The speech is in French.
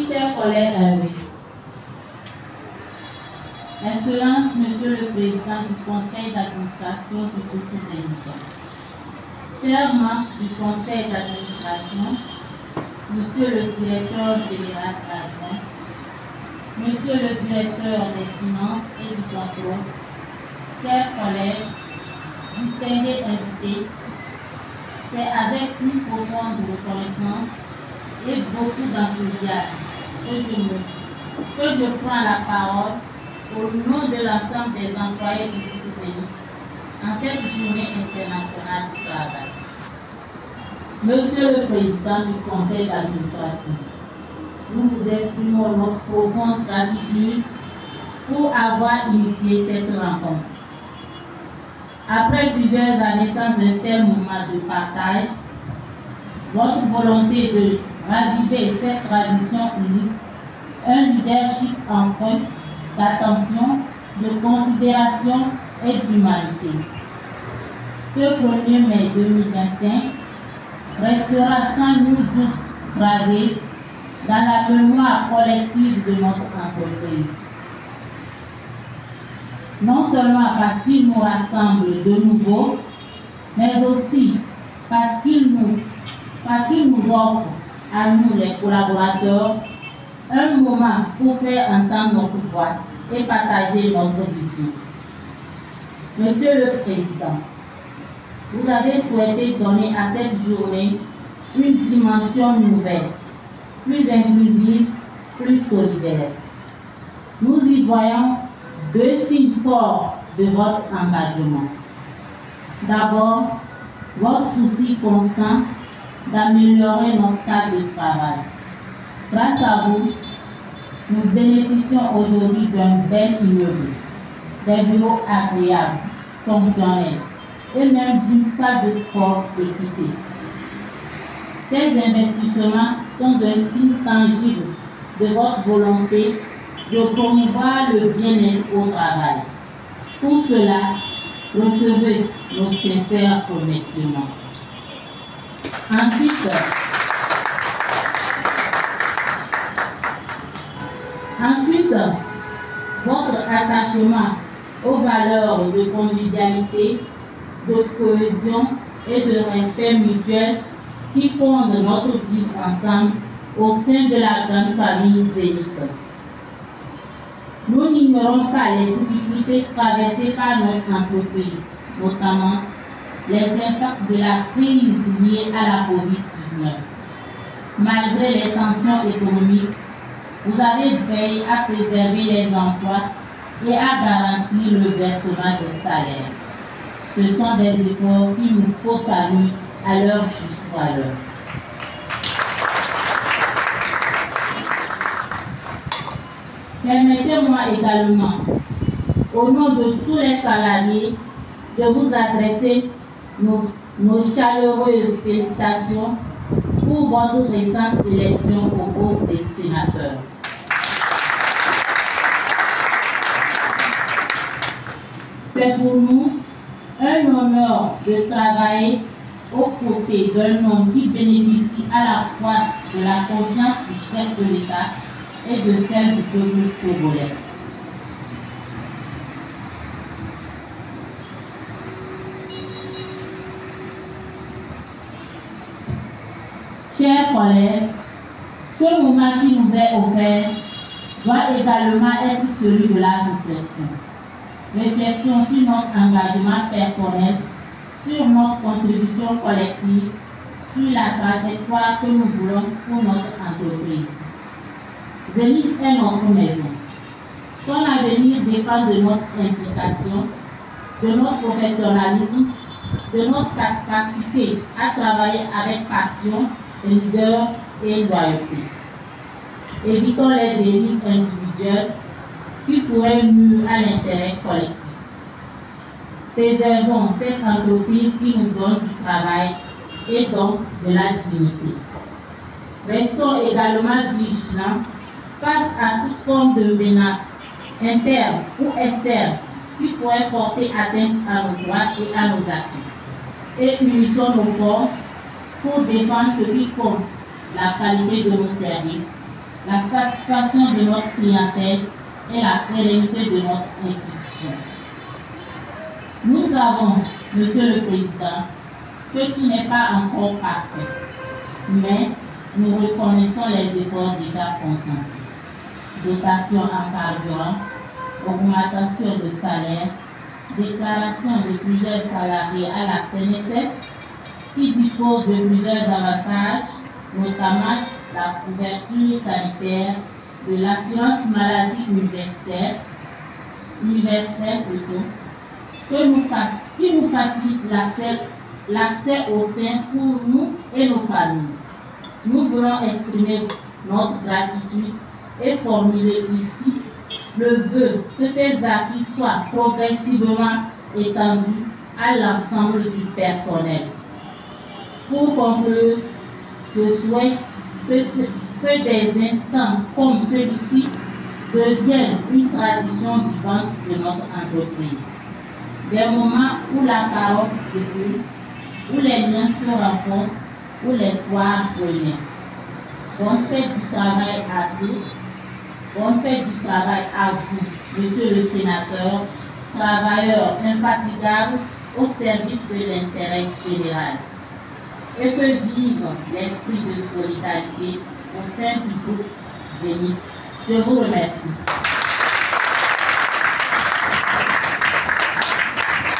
chers collègues, Excellence, Monsieur le Président du Conseil d'administration du groupe Zénith, chers membres du Conseil d'administration, Monsieur le Directeur général adjoint, Monsieur le Directeur des Finances et du Contrôle, chers collègues, distingués invités, c'est avec une profonde reconnaissance et beaucoup d'enthousiasme que je prends la parole au nom de l'ensemble des employés du groupe Zénith en cette journée internationale du travail. Monsieur le Président du Conseil d'administration, nous vous exprimons notre profonde gratitude pour avoir initié cette rencontre. Après plusieurs années sans un tel moment de partage, votre volonté de raviver cette tradition illustre un leadership empreint d'attention, de considération et d'humanité. Ce 1er mai 2025 restera sans nul doute gravé dans la mémoire collective de notre entreprise. Non seulement parce qu'il nous rassemble de nouveau, mais aussi parce qu'il nous offre à nous les collaborateurs un moment pour faire entendre notre voix et partager notre vision. Monsieur le Président, vous avez souhaité donner à cette journée une dimension nouvelle, plus inclusive, plus solidaire. Nous y voyons deux signes forts de votre engagement. D'abord, votre souci constant d'améliorer notre cadre de travail. Grâce à vous, nous bénéficions aujourd'hui d'un bel immeuble, des bureaux agréables, fonctionnels et même d'une salle de sport équipée. Ces investissements sont un signe tangible de votre volonté de promouvoir le bien-être au travail. Pour cela, recevez nos sincères remerciements. Ensuite, votre attachement aux valeurs de convivialité, de cohésion et de respect mutuel qui fondent notre vie ensemble au sein de la grande famille Zénith. Nous n'ignorons pas les difficultés traversées par notre entreprise, notamment les impacts de la crise liée à la COVID-19. Malgré les tensions économiques, vous avez veillé à préserver les emplois et à garantir le versement des salaires. Ce sont des efforts qu'il nous faut saluer à leur juste valeur. Permettez-moi également, au nom de tous les salariés, de vous adresser nos chaleureuses félicitations pour votre récente élection au poste de sénateur. C'est pour nous un honneur de travailler aux côtés d'un homme qui bénéficie à la fois de la confiance du chef de l'État et de celle du peuple congolais. Chers collègues, ce moment qui nous est offert doit également être celui de la réflexion. Réflexion sur notre engagement personnel, sur notre contribution collective, sur la trajectoire que nous voulons pour notre entreprise. Zénith est notre maison. Son avenir dépend de notre implication, de notre professionnalisme, de notre capacité à travailler avec passion, rigueur et loyauté. Évitons les dérives individuelles qui pourraient nuire à l'intérêt collectif. Préservons cette entreprise qui nous donne du travail et donc de la dignité. Restons également vigilants face à toute forme de menace interne ou externe qui pourrait porter atteinte à nos droits et à nos acquis. Et unissons nos forces pour défendre ce qui compte, la qualité de nos services, la satisfaction de notre clientèle et la pérennité de notre institution. Nous savons, Monsieur le Président, que tout n'est pas encore parfait, mais nous reconnaissons les efforts déjà consentis. Dotation en carburant, augmentation de salaire, déclaration de plusieurs salariés à la CNSS qui dispose de plusieurs avantages, notamment la couverture sanitaire, de l'assurance maladie universelle qui nous facilite l'accès aux soins pour nous et nos familles. Nous voulons exprimer notre gratitude et formuler ici le vœu que ces acquis soient progressivement étendus à l'ensemble du personnel. Pour conclure, je souhaite que des instants comme celui-ci deviennent une tradition vivante de notre entreprise. Des moments où la parole circule, où les liens se renforcent, où l'espoir revient. Bonne fête du travail à tous, bonne fête du travail à vous, Monsieur le Sénateur, travailleur infatigable au service de l'intérêt général. Et que vive l'esprit de solidarité au sein du groupe Zénith. Je vous remercie.